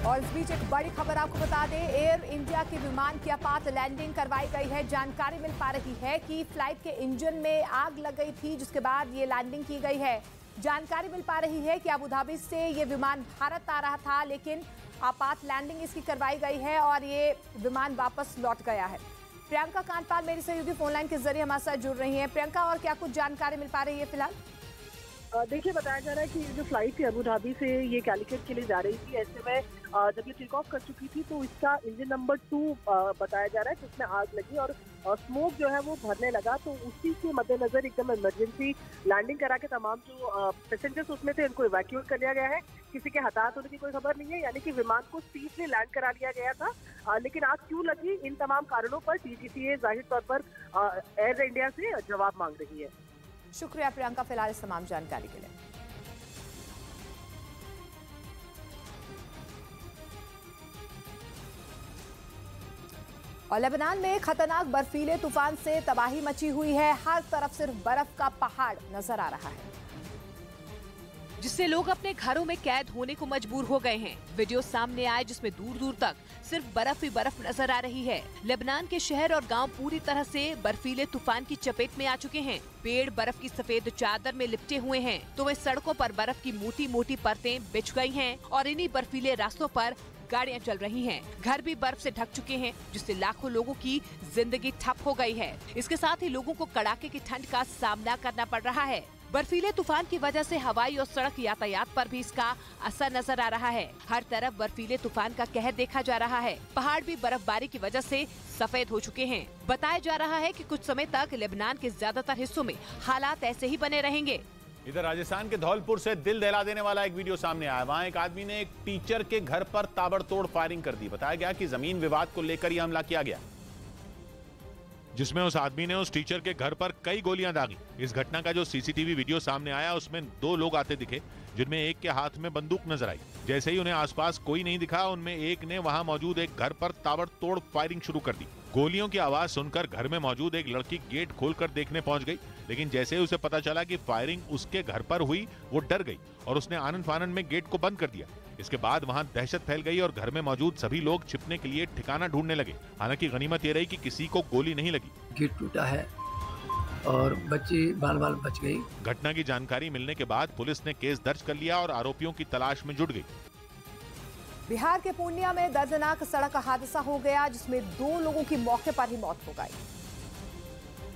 और इस बीच एक बड़ी खबर आपको बता दें, एयर इंडिया के विमान की आपात लैंडिंग करवाई गई है। जानकारी मिल पा रही है कि फ्लाइट के इंजन में आग लग गई थी, जिसके बाद ये लैंडिंग की गई है। जानकारी मिल पा रही है कि अबू धाबी से ये विमान भारत आ रहा था, लेकिन आपात लैंडिंग इसकी करवाई गई है और ये विमान वापस लौट गया है। प्रियंका कांडपाल मेरी सहयोगी फोनलाइन के जरिए हमारे साथ जुड़ रही हैं। प्रियंका, और क्या कुछ जानकारी मिल पा रही है फिलहाल? देखिए, बताया जा रहा है कि जो फ्लाइट थी अबू धाबी से ये कैलिकट के लिए जा रही थी। ऐसे में जब ये टेक ऑफ कर चुकी थी तो इसका इंजन नंबर 2 बताया जा रहा है कि उसमें आग लगी और स्मोक जो है वो भरने लगा। तो उसी के मद्देनजर एकदम इमरजेंसी लैंडिंग करा के तमाम जो पैसेंजर्स उसमें थे उनको इवैक्यूएट कर लिया गया है। किसी के हताहत होने की कोई खबर नहीं है, यानी कि विमान को सेफली लैंड करा लिया गया था। लेकिन आग क्यों लगी, इन तमाम कारणों पर DGCA जाहिर तौर पर एयर इंडिया से जवाब मांग रही है। शुक्रिया प्रियंका फिलहाल इस तमाम जानकारी के लिए। और लेबनान में खतरनाक बर्फीले तूफान से तबाही मची हुई है। हर तरफ सिर्फ बर्फ का पहाड़ नजर आ रहा है, जिससे लोग अपने घरों में कैद होने को मजबूर हो गए हैं। वीडियो सामने आए जिसमें दूर दूर तक सिर्फ बर्फ ही बर्फ नजर आ रही है। लेबनान के शहर और गांव पूरी तरह से बर्फीले तूफान की चपेट में आ चुके हैं। पेड़ बर्फ की सफेद चादर में लिपटे हुए हैं, तो वे सड़कों पर बर्फ की मोटी मोटी परतें बिछ गई हैं और इन्हीं बर्फीले रास्तों पर गाड़ियां चल रही हैं। घर भी बर्फ से ढक चुके हैं, जिससे लाखों लोगों की जिंदगी ठप हो गई है। इसके साथ ही लोगों को कड़ाके की ठंड का सामना करना पड़ रहा है। बर्फीले तूफान की वजह से हवाई और सड़क यातायात पर भी इसका असर नजर आ रहा है। हर तरफ बर्फीले तूफान का कहर देखा जा रहा है। पहाड़ भी बर्फबारी की वजह से सफेद हो चुके हैं। बताया जा रहा है कि कुछ समय तक लेबनान के ज्यादातर हिस्सों में हालात ऐसे ही बने रहेंगे। इधर राजस्थान के धौलपुर से दिल दहला देने वाला एक वीडियो सामने आया। वहां एक आदमी ने एक टीचर के घर पर ताबड़तोड़ फायरिंग कर दी। बताया गया कि जमीन विवाद को लेकर यह हमला किया गया, जिसमें उस आदमी ने उस टीचर के घर पर कई गोलियां दागी। इस घटना का जो CCTV वीडियो सामने आया उसमें 2 लोग आते दिखे, जिनमें एक के हाथ में बंदूक नजर आई। जैसे ही उन्हें आसपास कोई नहीं दिखा, उनमें एक ने वहां मौजूद एक घर पर ताबड़तोड़ फायरिंग शुरू कर दी। गोलियों की आवाज सुनकर घर में मौजूद एक लड़की गेट खोलकर देखने पहुंच गई, लेकिन जैसे ही उसे पता चला कि फायरिंग उसके घर पर हुई, वो डर गई और उसने आनन फानन में गेट को बंद कर दिया। इसके बाद वहां दहशत फैल गई और घर में मौजूद सभी लोग छिपने के लिए ठिकाना ढूंढने लगे। हालांकि गनीमत ये रही कि किसी को गोली नहीं लगी। गेट टूटा है और बच्ची बाल बाल बच गई। घटना की जानकारी मिलने के बाद पुलिस ने केस दर्ज कर लिया और आरोपियों की तलाश में जुट गई। बिहार के पूर्णिया में दर्दनाक सड़क हादसा हो गया, जिसमें 2 लोगों की मौके पर ही मौत हो गई।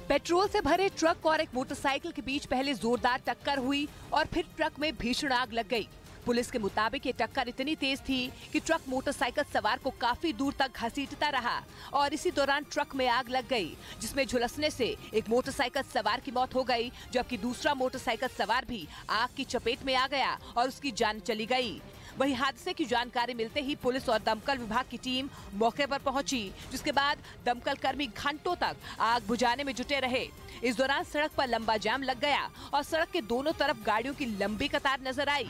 पेट्रोल से भरे ट्रक और एक मोटरसाइकिल के बीच पहले जोरदार टक्कर हुई और फिर ट्रक में भीषण आग लग गई। पुलिस के मुताबिक ये टक्कर इतनी तेज थी कि ट्रक मोटरसाइकिल सवार को काफी दूर तक घसीटता रहा और इसी दौरान ट्रक में आग लग गई, जिसमें झुलसने से एक मोटरसाइकिल सवार की मौत हो गई, जबकि दूसरा मोटरसाइकिल सवार भी आग की चपेट में आ गया और उसकी जान चली गई। वहीं हादसे की जानकारी मिलते ही पुलिस और दमकल विभाग की टीम मौके पर पहुंची, जिसके बाद दमकल कर्मी घंटों तक आग बुझाने में जुटे रहे। इस दौरान सड़क पर लंबा जाम लग गया और सड़क के दोनों तरफ गाड़ियों की लंबी कतार नजर आई।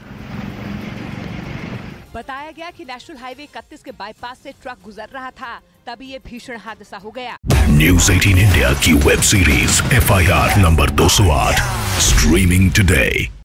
बताया गया कि नेशनल हाईवे 31 के बाईपास से ट्रक गुजर रहा था, तभी ये भीषण हादसा हो गया। न्यूज़ 18 इंडिया की web series FIR number 208 streaming today.